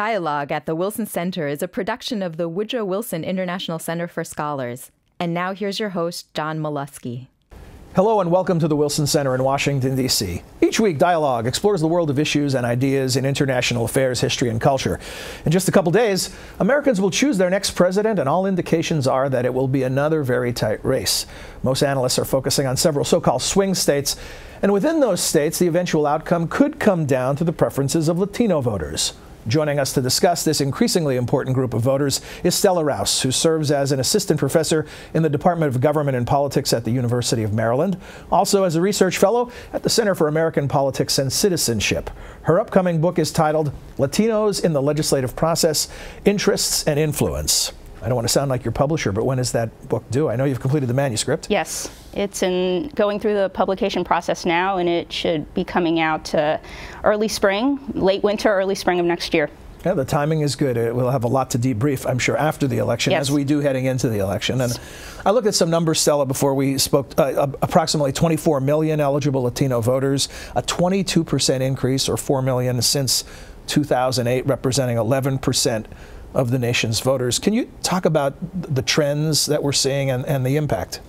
Dialogue at the Wilson Center is a production of the Woodrow Wilson International Center for Scholars. And now here's your host, John Molesky. Hello and welcome to the Wilson Center in Washington, D.C. Each week, Dialogue explores the world of issues and ideas in international affairs, history, and culture. In just a couple days, Americans will choose their next president, and all indications are that it will be another very tight race. Most analysts are focusing on several so-called swing states, and within those states, the eventual outcome could come down to the preferences of Latino voters. Joining us to discuss this increasingly important group of voters is Stella Rouse, who serves as an assistant professor in the Department of Government and Politics at the University of Maryland, also as a research fellow at the Center for American Politics and Citizenship. Her upcoming book is titled Latinos in the Legislative Process, Interests and Influence. I don't want to sound like your publisher, but when is that book due? I know you've completed the manuscript. Yes, it's going through the publication process now, and it should be coming out early spring, late winter, early spring of next year. Yeah, the timing is good. We'll have a lot to debrief, I'm sure, after the election, yes, as we do heading into the election. And I looked at some numbers, Stella, before we spoke. Approximately 24 million eligible Latino voters, a 22% increase, or 4 million since 2008, representing 11% of the nation's voters. Can you talk about the trends that we're seeing and the impact?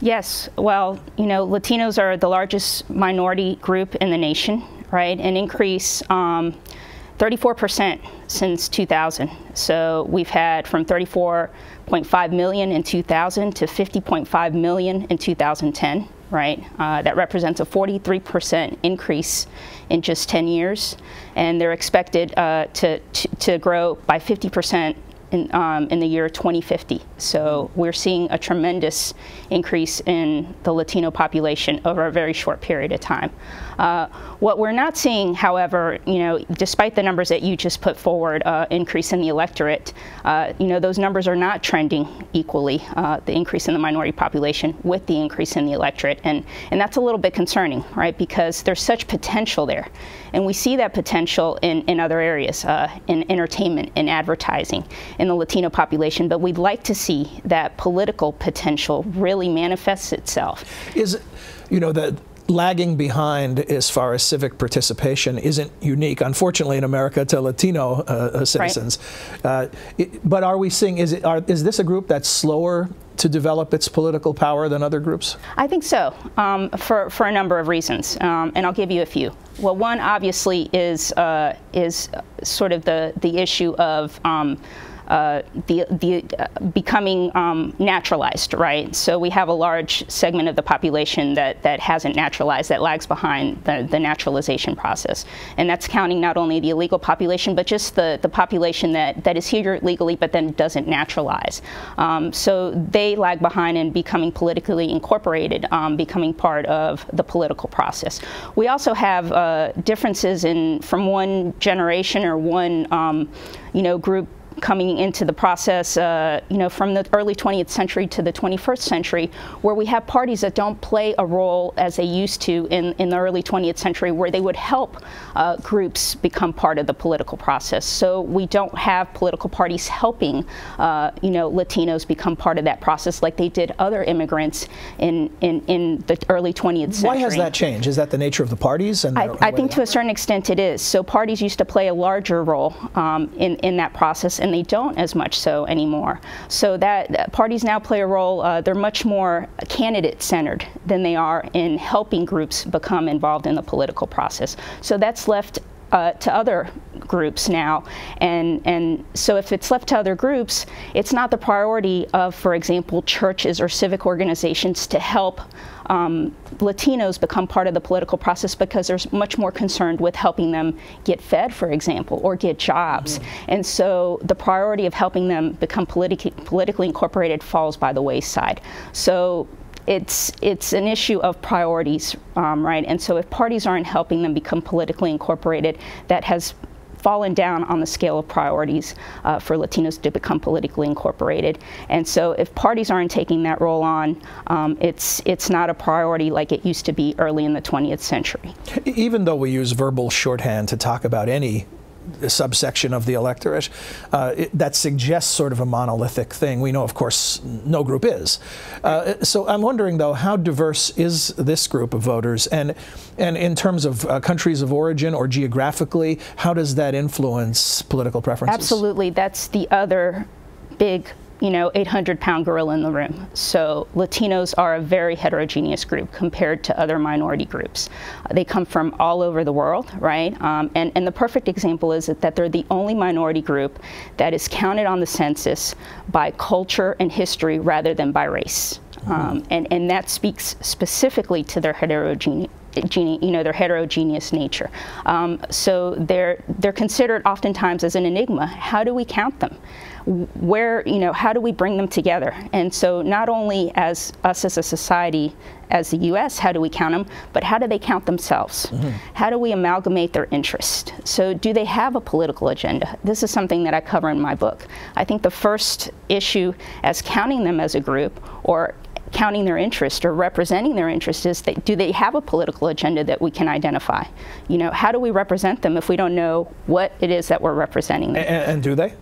Yes. Well, you know, Latinos are the largest minority group in the nation, right? An increase 34% since 2000. So we've had from 34.5 million in 2000 to 50.5 million in 2010. Right, that represents a 43% increase in just 10 years, and they're expected to grow by 50% in the year 2050. So we're seeing a tremendous increase in the Latino population over a very short period of time. What we're not seeing, however, you know, despite the numbers that you just put forward, increase in the electorate, you know, those numbers are not trending equally, the increase in the minority population with the increase in the electorate. And that's a little bit concerning, right, because there's such potential there. And we see that potential in other areas, in entertainment, in advertising, in the Latino population. But we'd like to see that political potential really manifests itself. Is, you know, that lagging behind as far as civic participation isn't unique, unfortunately, in America to Latino citizens. Right. But are we seeing, is this a group that's slower to develop its political power than other groups? I think so, for a number of reasons, and I'll give you a few. Well, one obviously is sort of the issue of becoming naturalized, right? So we have a large segment of the population that hasn't naturalized, that lags behind the naturalization process. And that's counting not only the illegal population, but just the population that is here legally but then doesn't naturalize. So they lag behind in becoming politically incorporated, becoming part of the political process. We also have differences from one generation or one you know, group coming into the process, you know, from the early 20th century to the 21st century, where we have parties that don't play a role as they used to in the early 20th century, where they would help groups become part of the political process. So we don't have political parties helping, you know, Latinos become part of that process like they did other immigrants in the early 20th century. Why has that changed? Is that the nature of the parties? And I think to a certain extent it is. So parties used to play a larger role in that process, and they don't as much so anymore. So that parties now play a role, they're much more candidate-centered than they are in helping groups become involved in the political process. So that's left to other groups now, and so if it's left to other groups, it's not the priority of, for example, churches or civic organizations to help Latinos become part of the political process, because they're much more concerned with helping them get fed, for example, or get jobs. Mm-hmm. And so the priority of helping them become politically incorporated falls by the wayside. So it's an issue of priorities, right? And so if parties aren't helping them become politically incorporated, that has fallen down on the scale of priorities for Latinos to become politically incorporated. And so if parties aren't taking that role on, it's not a priority like it used to be early in the 20th century. Even though we use verbal shorthand to talk about any subsection of the electorate that suggests sort of a monolithic thing. We know, of course, no group is. So I'm wondering, though, how diverse is this group of voters? And in terms of countries of origin or geographically, how does that influence political preferences? Absolutely. That's the other big 800-pound gorilla in the room. So Latinos are a very heterogeneous group compared to other minority groups. They come from all over the world, right? And the perfect example is that they're the only minority group that is counted on the census by culture and history rather than by race. And that speaks specifically to their heterogeneous nature. So they're considered oftentimes as an enigma. How do we count them? How do we bring them together? And so not only as us as a society, as the U.S., how do we count them, but how do they count themselves? How do we amalgamate their interest? So do they have a political agenda? This is something that I cover in my book. I think the first issue as counting them as a group, or counting their interest or representing their interest, is do they have a political agenda that we can identify? How do we represent them if we don't know what it is that we're representing them? And do they?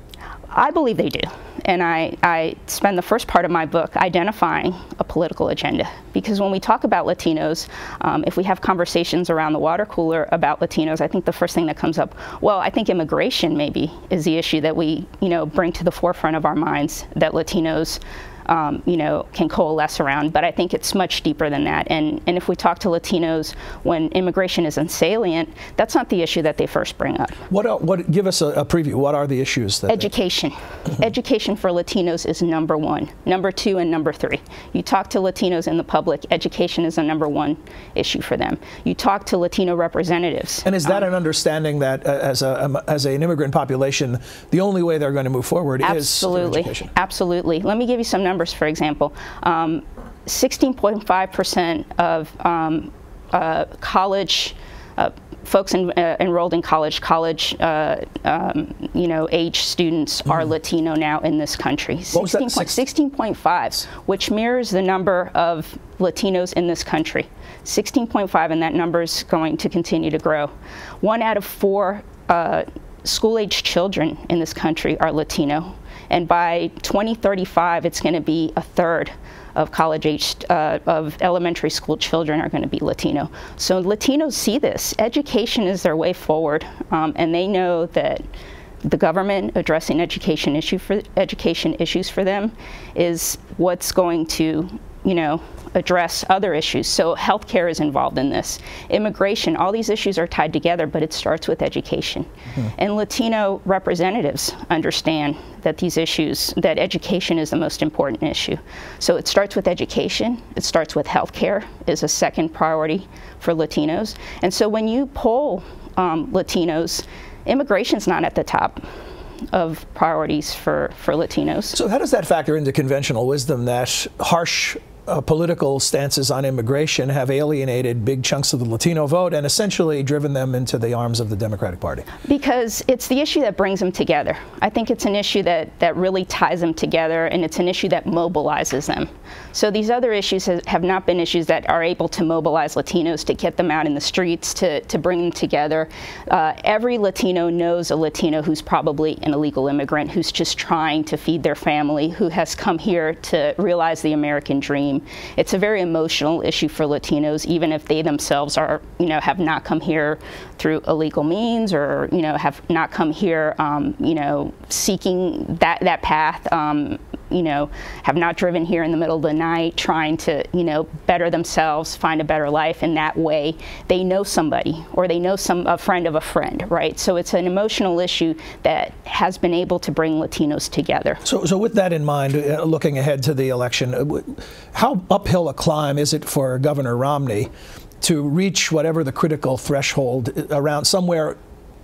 I believe they do. And I spend the first part of my book identifying a political agenda. Because when we talk about Latinos, if we have conversations around the water cooler about Latinos, I think the first thing that comes up, well, I think immigration maybe is the issue that we, bring to the forefront of our minds, that Latinos can coalesce around, but I think it's much deeper than that. And if we talk to Latinos when immigration is salient, that's not the issue that they first bring up. Give us a preview. What are the issues? Education. Education for Latinos is number one, number two, and number three. You talk to Latinos in the public, education is a number one issue for them. You talk to Latino representatives. And is that an understanding that as an immigrant population, the only way they're going to move forward is through education? Absolutely. Let me give you some numbers. For example, 16.5% of college folks enrolled in college age students are Latino now in this country. 16.5, which mirrors the number of Latinos in this country. 16.5, and that number is going to continue to grow. 1 out of 4 school-age children in this country are Latino. And by 2035, it's going to be a third of of elementary school children are going to be Latino. So Latinos see this. Education is their way forward, and they know that the government addressing education issues for them is what's going to, address other issues. So healthcare is involved in this. Immigration, all these issues are tied together, but it starts with education. And Latino representatives understand that that education is the most important issue. So it starts with education. It starts with healthcare is a second priority for Latinos. And so when you poll Latinos, immigration's not at the top of priorities for Latinos. So how does that factor into conventional wisdom that harsh political stances on immigration have alienated big chunks of the Latino vote and essentially driven them into the arms of the Democratic Party? Because it's the issue that brings them together. I think it's an issue that really ties them together, and it's an issue that mobilizes them. So these other issues have not been issues that are able to mobilize Latinos, to get them out in the streets, to bring them together. Every Latino knows a Latino who's probably an illegal immigrant, who's just trying to feed their family, who has come here to realize the American dream. It's a very emotional issue for Latinos, even if they themselves are, have not come here through illegal means, or, have not come here, seeking that path, have not driven here in the middle of the night trying to, better themselves, find a better life. In that way, they know somebody, or they know a friend of a friend, right? So it's an emotional issue that has been able to bring Latinos together. So with that in mind, looking ahead to the election, how uphill a climb is it for Governor Romney to reach whatever the critical threshold around somewhere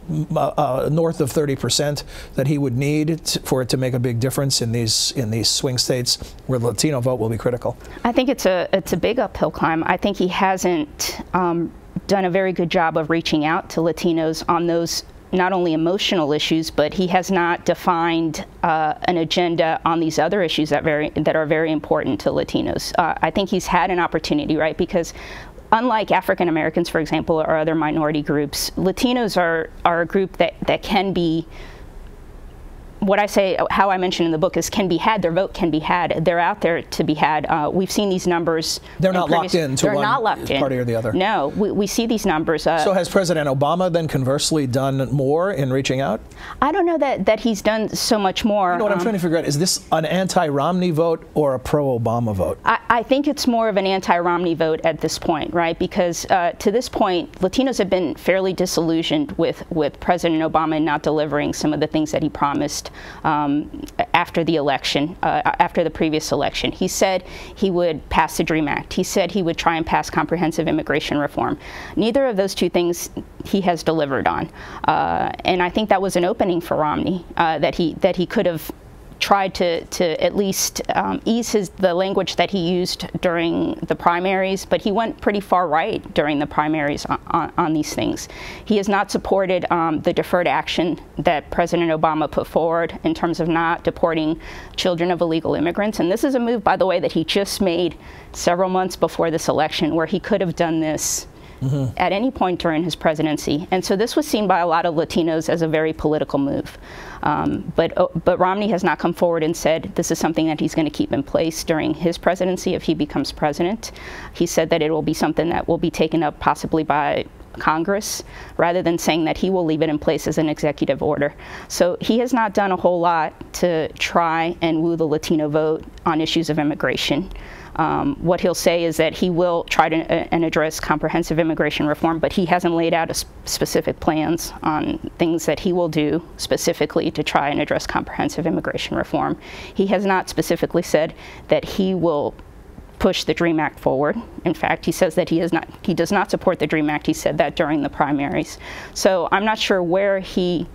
north of 30% that he would need for it to make a big difference in these swing states where the Latino vote will be critical? I think it's a big uphill climb. I think he hasn't done a very good job of reaching out to Latinos on those not only emotional issues, but he has not defined an agenda on these other issues that are very important to Latinos. I think he's had an opportunity, right? Because unlike African Americans, for example, or other minority groups, Latinos are a group that can be, what I say, how I mentioned in the book is can be had. Their vote can be had. They're out there to be had. We've seen these numbers. They're not locked in to one party or the other. No, we see these numbers. So has President Obama then conversely done more in reaching out? I don't know that he's done so much more. You know what I'm trying to figure out? Is this an anti-Romney vote or a pro-Obama vote? I think it's more of an anti-Romney vote at this point, right? Because to this point, Latinos have been fairly disillusioned with President Obama not delivering some of the things that he promised after the election, after the previous election. He said he would pass the DREAM Act. He said he would try and pass comprehensive immigration reform. Neither of those two things he has delivered on. And I think that was an opening for Romney, that he could have tried to at least ease the language that he used during the primaries, but he went pretty far right during the primaries on these things. He has not supported the deferred action that President Obama put forward in terms of not deporting children of illegal immigrants. And this is a move, by the way, that he just made several months before this election, where he could have done this at any point during his presidency. And so this was seen by a lot of Latinos as a very political move. But Romney has not come forward and said this is something that he's going to keep in place during his presidency if he becomes president. He said that it will be something that will be taken up possibly by Congress, rather than saying that he will leave it in place as an executive order. So he has not done a whole lot to try and woo the Latino vote on issues of immigration. What he'll say is that he will try to and address comprehensive immigration reform, but he hasn't laid out specific plans on things that he will do specifically to try and address comprehensive immigration reform. He has not specifically said that he will push the DREAM Act forward. In fact, he says that he does not support the DREAM Act. He said that during the primaries. So I'm not sure where he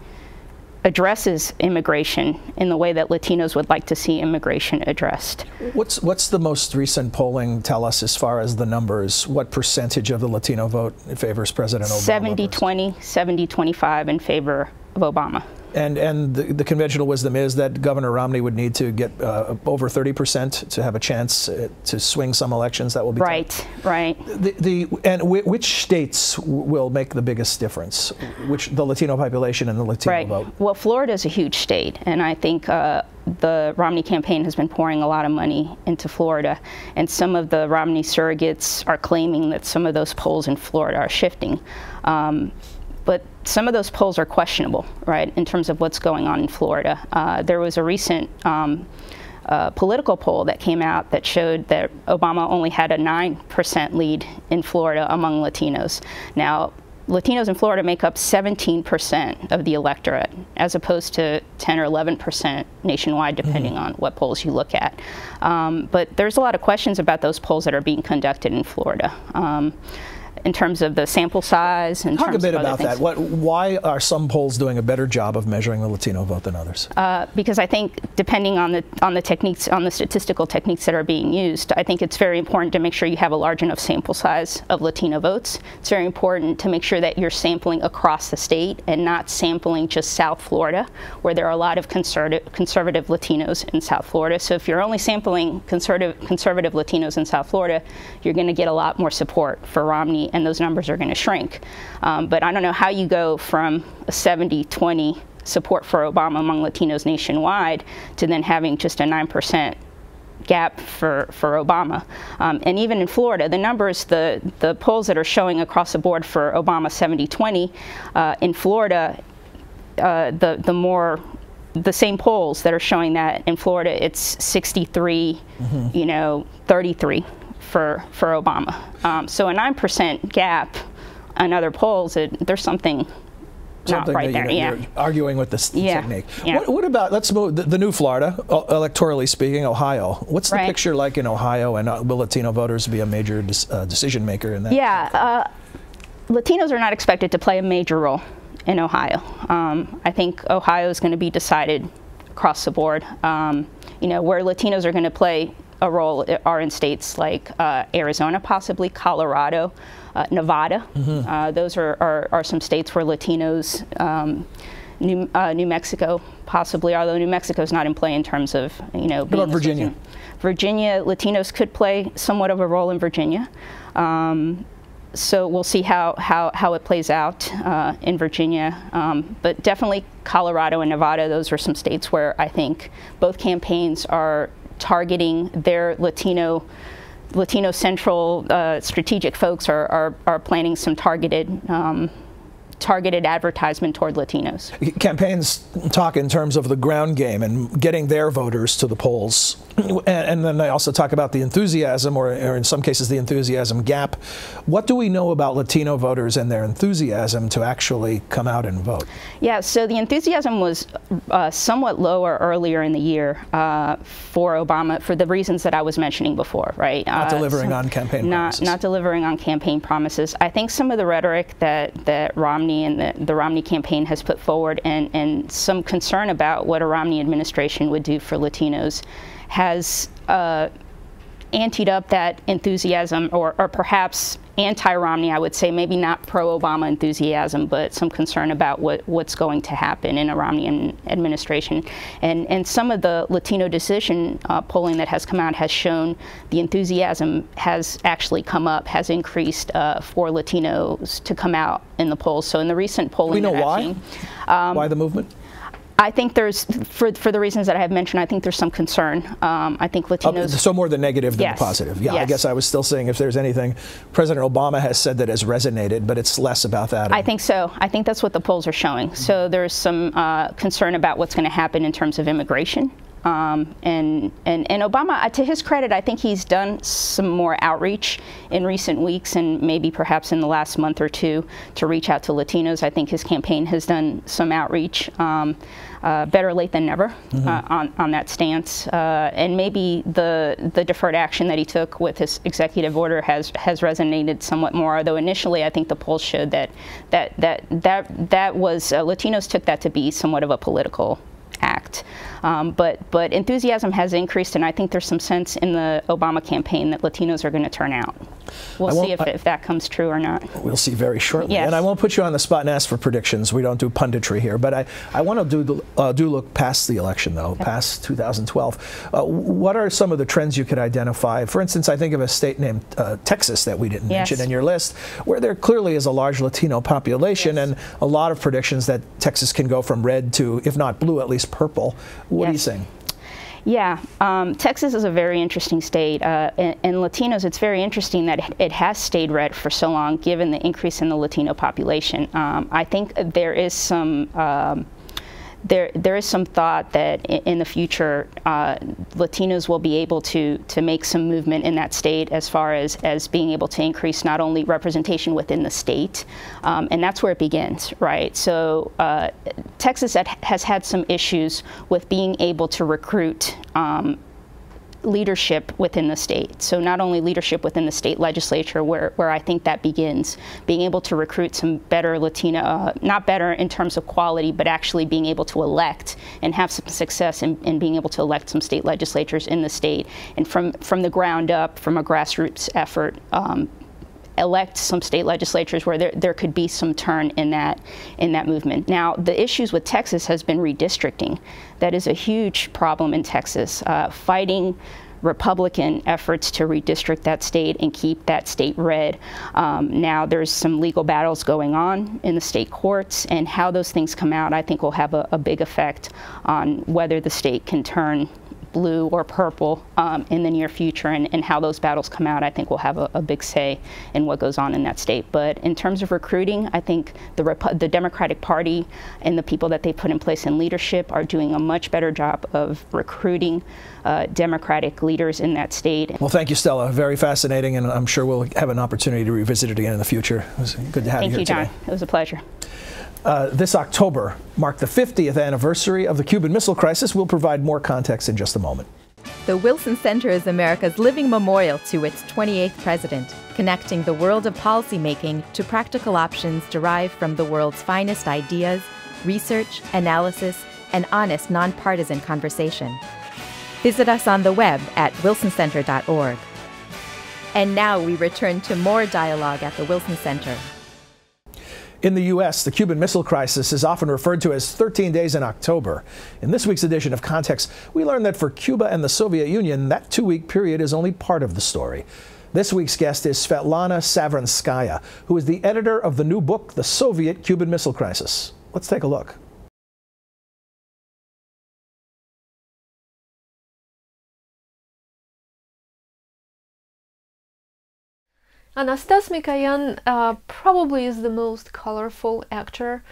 addresses immigration in the way that Latinos would like to see immigration addressed. What's the most recent polling tell us as far as the numbers? What percentage of the Latino vote favors President Obama? 70-20, 70-25 in favor of Obama. And the conventional wisdom is that Governor Romney would need to get over 30% to have a chance to swing some elections. That will be right, right. And which states will make the biggest difference? Which the Latino population and the Latino vote? Well, Florida is a huge state, and I think the Romney campaign has been pouring a lot of money into Florida, and some of the Romney surrogates are claiming that some of those polls in Florida are shifting. But some of those polls are questionable, right, in terms of what's going on in Florida. There was a recent political poll that came out that showed that Obama only had a 9% lead in Florida among Latinos. Now, Latinos in Florida make up 17% of the electorate, as opposed to 10 or 11% nationwide, depending on what polls you look at. But there's a lot of questions about those polls that are being conducted in Florida. In terms of the sample size. Talk a bit about that. Why are some polls doing a better job of measuring the Latino vote than others? Because I think, depending on the techniques, on the statistical techniques that are being used, I think it's very important to make sure you have a large enough sample size of Latino votes. It's very important to make sure that you're sampling across the state and not sampling just South Florida, where there are a lot of conservative Latinos in South Florida. So if you're only sampling conservative Latinos in South Florida, you're going to get a lot more support for Romney, and those numbers are going to shrink. But I don't know how you go from a 70-20 support for Obama among Latinos nationwide to then having just a 9% gap for Obama. And even in Florida, the numbers, the polls that are showing across the board for Obama 70-20, in Florida, the same polls that are showing that in Florida, it's 63, 33. For Obama. So a 9% gap on other polls, there's something not right there. You're arguing with this technique. Yeah. What about, let's move, the new Florida, electorally speaking, Ohio. What's the picture like in Ohio, and will Latino voters be a major decision maker in that? Yeah, Latinos are not expected to play a major role in Ohio. I think Ohio is going to be decided across the board. Where Latinos are going to play a role are in states like Arizona, possibly Colorado, Nevada. Those are some states where Latinos, New Mexico, possibly, although New Mexico is not in play in terms of being What about Virginia? Virginia, Latinos could play somewhat of a role in Virginia. so we'll see how it plays out in Virginia. But definitely Colorado and Nevada, those are some states where I think both campaigns are targeting their Latino central strategic folks are planning some targeted advertisement toward Latinos. Campaigns talk in terms of the ground game and getting their voters to the polls. And then they also talk about the enthusiasm, or in some cases the enthusiasm gap. What do we know about Latino voters and their enthusiasm to actually come out and vote? Yeah, so the enthusiasm was somewhat lower earlier in the year for Obama for the reasons that I was mentioning before, right? Not delivering on campaign promises. Not delivering on campaign promises. I think some of the rhetoric that Romney and the Romney campaign has put forward, and some concern about what a Romney administration would do for Latinos, has anteed up that enthusiasm, or perhaps anti-Romney, I would say, maybe not pro-Obama enthusiasm, but some concern about what's going to happen in a Romney administration. And some of the Latino decision polling that has come out has shown the enthusiasm has actually come up, has increased for Latinos to come out in the polls. So in the recent polling, do we know why? Why the movement? I think there's, for the reasons that I have mentioned, I think there's some concern. I think Latinos... So more the negative than the positive. Yeah, yes. I guess I was still saying if there's anything President Obama has said that has resonated, but it's less about that. I think so. I think that's what the polls are showing. So there's some concern about what's going to happen in terms of immigration. And Obama, to his credit, I think he's done some more outreach in recent weeks and maybe perhaps in the last month or two to reach out to Latinos. I think his campaign has done some outreach, better late than never, on that stance. And maybe the deferred action that he took with his executive order has resonated somewhat more. Although initially, I think the polls showed that was Latinos took that to be somewhat of a political act. But enthusiasm has increased, and I think there's some sense in the Obama campaign that Latinos are going to turn out. We'll see if that comes true or not. We'll see very shortly. Yes. And I won't put you on the spot and ask for predictions. We don't do punditry here. But I want to do look past the election, though, okay, past 2012. What are some of the trends you could identify? For instance, I think of a state named Texas that we didn't mention in your list, where there clearly is a large Latino population, and a lot of predictions that Texas can go from red to, if not blue, at least purple. What are you saying? Yeah, Texas is a very interesting state. And Latinos, it's very interesting that it has stayed red for so long, given the increase in the Latino population. I think there is some there is some thought that in the future Latinos will be able to make some movement in that state as far as being able to increase not only representation within the state, and that's where it begins, right? So Texas has had some issues with being able to recruit leadership within the state. So not only leadership within the state legislature, where I think that begins, being able to recruit some better Latino, not better in terms of quality, but actually being able to elect and have some success in being able to elect some state legislatures in the state. And from the ground up, from a grassroots effort, elect some state legislatures where there could be some turn in that movement. Now, the issues with Texas has been redistricting. That is a huge problem in Texas, fighting Republican efforts to redistrict that state and keep that state red. Now there's some legal battles going on in the state courts, and how those things come out, I think, will have a big effect on whether the state can turn blue or purple in the near future, and how those battles come out, I think, will have a big say in what goes on in that state. But in terms of recruiting, I think the Democratic Party and the people that they put in place in leadership are doing a much better job of recruiting Democratic leaders in that state. Well, thank you, Stella. Very fascinating, and I'm sure we'll have an opportunity to revisit it again in the future. It was good to have you here today. Thank you, John. It was a pleasure. This October marked the 50th anniversary of the Cuban Missile Crisis. We'll provide more context in just a moment. The Wilson Center is America's living memorial to its 28th president, connecting the world of policymaking to practical options derived from the world's finest ideas, research, analysis, and honest, nonpartisan conversation. Visit us on the web at wilsoncenter.org. And now we return to more dialogue at the Wilson Center. In the U.S., the Cuban Missile Crisis is often referred to as 13 Days in October. In this week's edition of Context, we learn that for Cuba and the Soviet Union, that two-week period is only part of the story. This week's guest is Svetlana Savranskaya, who is the editor of the new book, The Soviet Cuban Missile Crisis. Let's take a look. Mikoyan probably is the most colorful actor,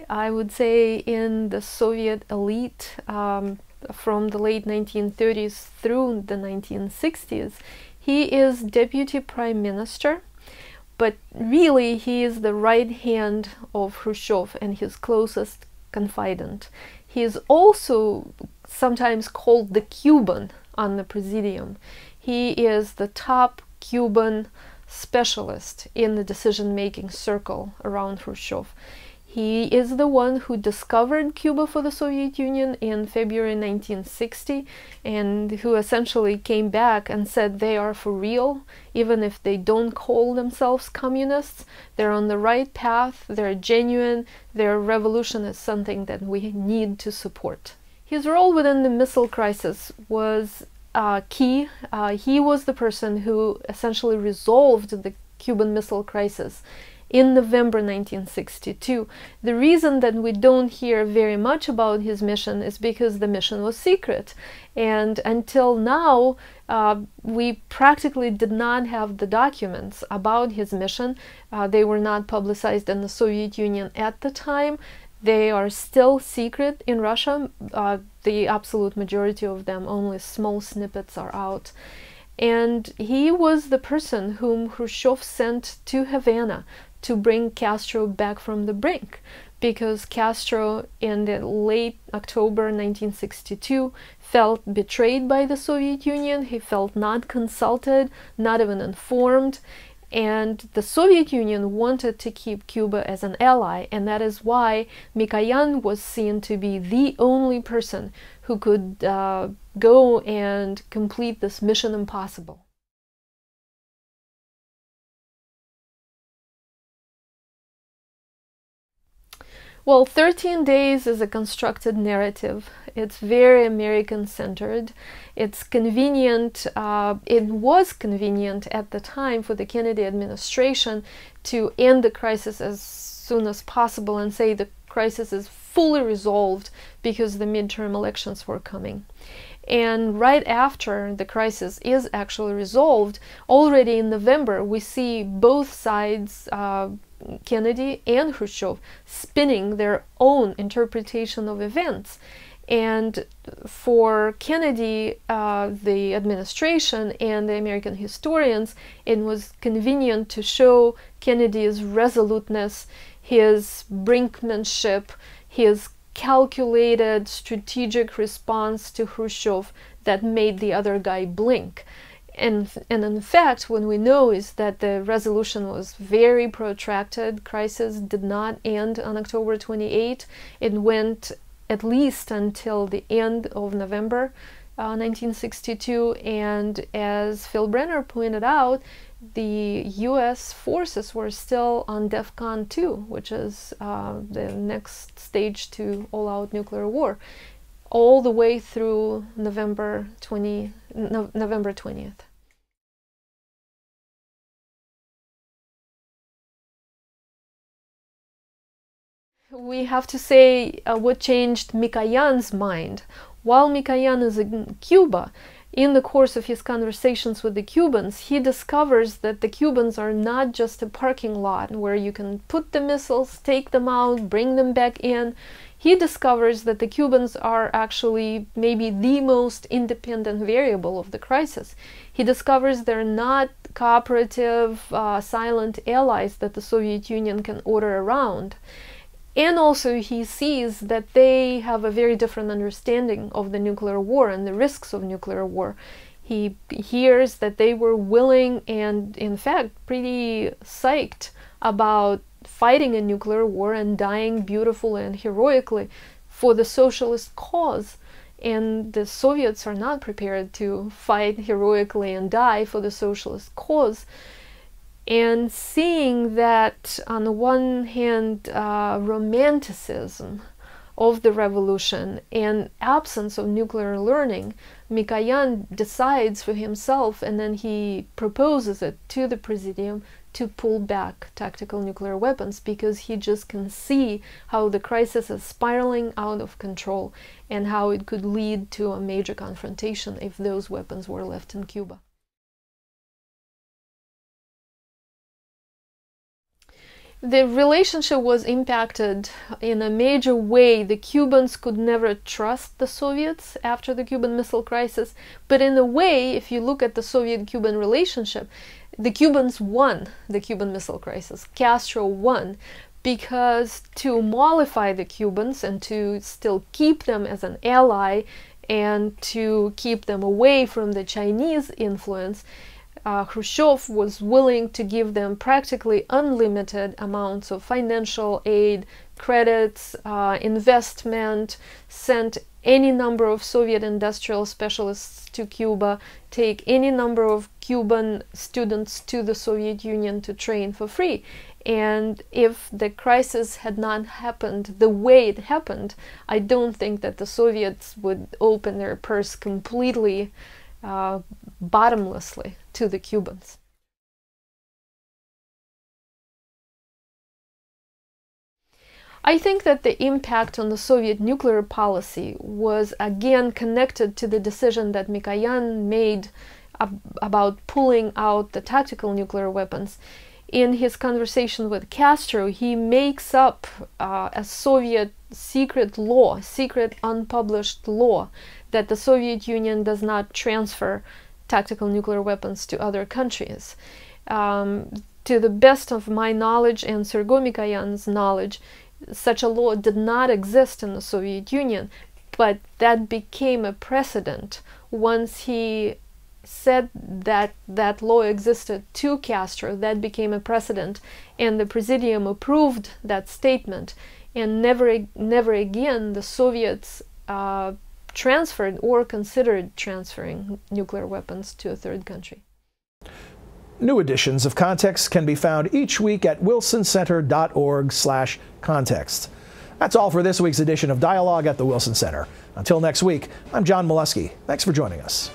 I would say, in the Soviet elite from the late 1930s through the 1960s. He is deputy prime minister, but really he is the right hand of Khrushchev and his closest confidant. He is also sometimes called the Cuban on the Presidium. He is the top Cuban specialist in the decision-making circle around Khrushchev. He is the one who discovered Cuba for the Soviet Union in February 1960 and who essentially came back and said they are for real, even if they don't call themselves communists. They're on the right path, they're genuine, their revolution is something that we need to support. His role within the missile crisis was key. He was the person who essentially resolved the Cuban Missile Crisis in November 1962. The reason that we don't hear very much about his mission is because the mission was secret, and until now we practically did not have the documents about his mission. They were not publicized in the Soviet Union at the time. They are still secret in Russia. The absolute majority of them, only small snippets are out. And he was the person whom Khrushchev sent to Havana to bring Castro back from the brink, because Castro in the late October 1962 felt betrayed by the Soviet Union. He felt not consulted, not even informed, and the Soviet Union wanted to keep Cuba as an ally, and that is why Mikoyan was seen to be the only person who could go and complete this mission impossible. Well, 13 Days is a constructed narrative. It's very American-centered. It's convenient. It was convenient at the time for the Kennedy administration to end the crisis as soon as possible and say the crisis is fully resolved because the midterm elections were coming. And right after the crisis is actually resolved, already in November, we see both sides, Kennedy and Khrushchev, spinning their own interpretation of events. And for Kennedy, the administration and the American historians, it was convenient to show Kennedy's resoluteness, his brinkmanship, his calculated strategic response to Khrushchev that made the other guy blink. And in fact, what we know is that the resolution was very protracted. Crisis did not end on October 28. It went at least until the end of November 1962. And as Phil Brenner pointed out, the US forces were still on DEFCON 2, which is the next stage to all-out nuclear war, all the way through November 20th. We have to say what changed Mikoyan's mind. While Mikoyan is in Cuba, in the course of his conversations with the Cubans, he discovers that the Cubans are not just a parking lot where you can put the missiles, take them out, bring them back in. He discovers that the Cubans are actually maybe the most independent variable of the crisis. He discovers they're not cooperative, silent allies that the Soviet Union can order around. And also he sees that they have a very different understanding of the nuclear war and the risks of nuclear war. He hears that they were willing and in fact pretty psyched about fighting a nuclear war and dying beautifully and heroically for the socialist cause. And the Soviets are not prepared to fight heroically and die for the socialist cause. And seeing that, on the one hand, romanticism of the revolution and absence of nuclear learning, Mikoyan decides for himself, and then he proposes it to the Presidium, to pull back tactical nuclear weapons, because he just can see how the crisis is spiraling out of control and how it could lead to a major confrontation if those weapons were left in Cuba. The relationship was impacted in a major way. The Cubans could never trust the Soviets after the Cuban Missile Crisis, but in a way, if you look at the Soviet-Cuban relationship, the Cubans won the Cuban Missile Crisis. Castro won, because to mollify the Cubans and to still keep them as an ally and to keep them away from the Chinese influence, Khrushchev was willing to give them practically unlimited amounts of financial aid, credits, investment, sent any number of Soviet industrial specialists to Cuba, take any number of Cuban students to the Soviet Union to train for free. And if the crisis had not happened the way it happened, I don't think that the Soviets would open their purse completely bottomlessly to the Cubans. I think that the impact on the Soviet nuclear policy was again connected to the decision that Mikoyan made about pulling out the tactical nuclear weapons. In his conversation with Castro, he makes up a Soviet secret law, secret unpublished law, that the Soviet Union does not transfer tactical nuclear weapons to other countries. To the best of my knowledge and Sergei Mikoyan's knowledge, such a law did not exist in the Soviet Union, but that became a precedent once he said that that law existed to Castro. That became a precedent, and the Presidium approved that statement, and never again the Soviets transferred or considered transferring nuclear weapons to a third country. New editions of Context can be found each week at wilsoncenter.org/context. That's all for this week's edition of Dialogue at the Wilson Center. Until next week, I'm John Molesky. Thanks for joining us.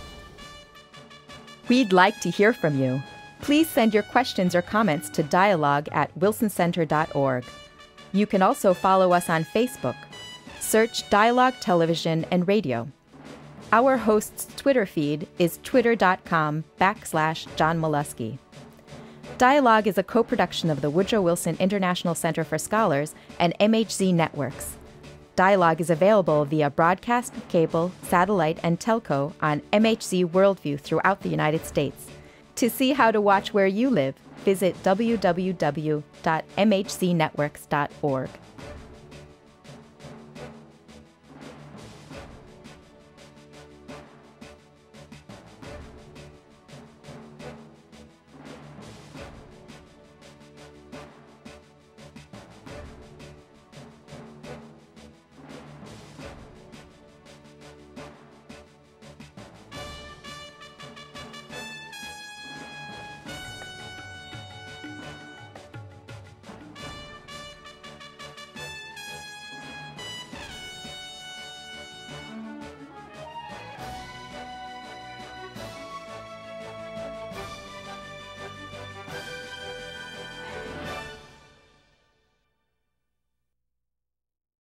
We'd like to hear from you. Please send your questions or comments to dialogue@wilsoncenter.org. You can also follow us on Facebook. Search Dialogue Television and Radio. Our host's Twitter feed is twitter.com/John Molesky. Dialogue is a co-production of the Woodrow Wilson International Center for Scholars and MHZ Networks. Dialogue is available via broadcast, cable, satellite, and telco on MHZ Worldview throughout the United States. To see how to watch where you live, visit www.mhznetworks.org.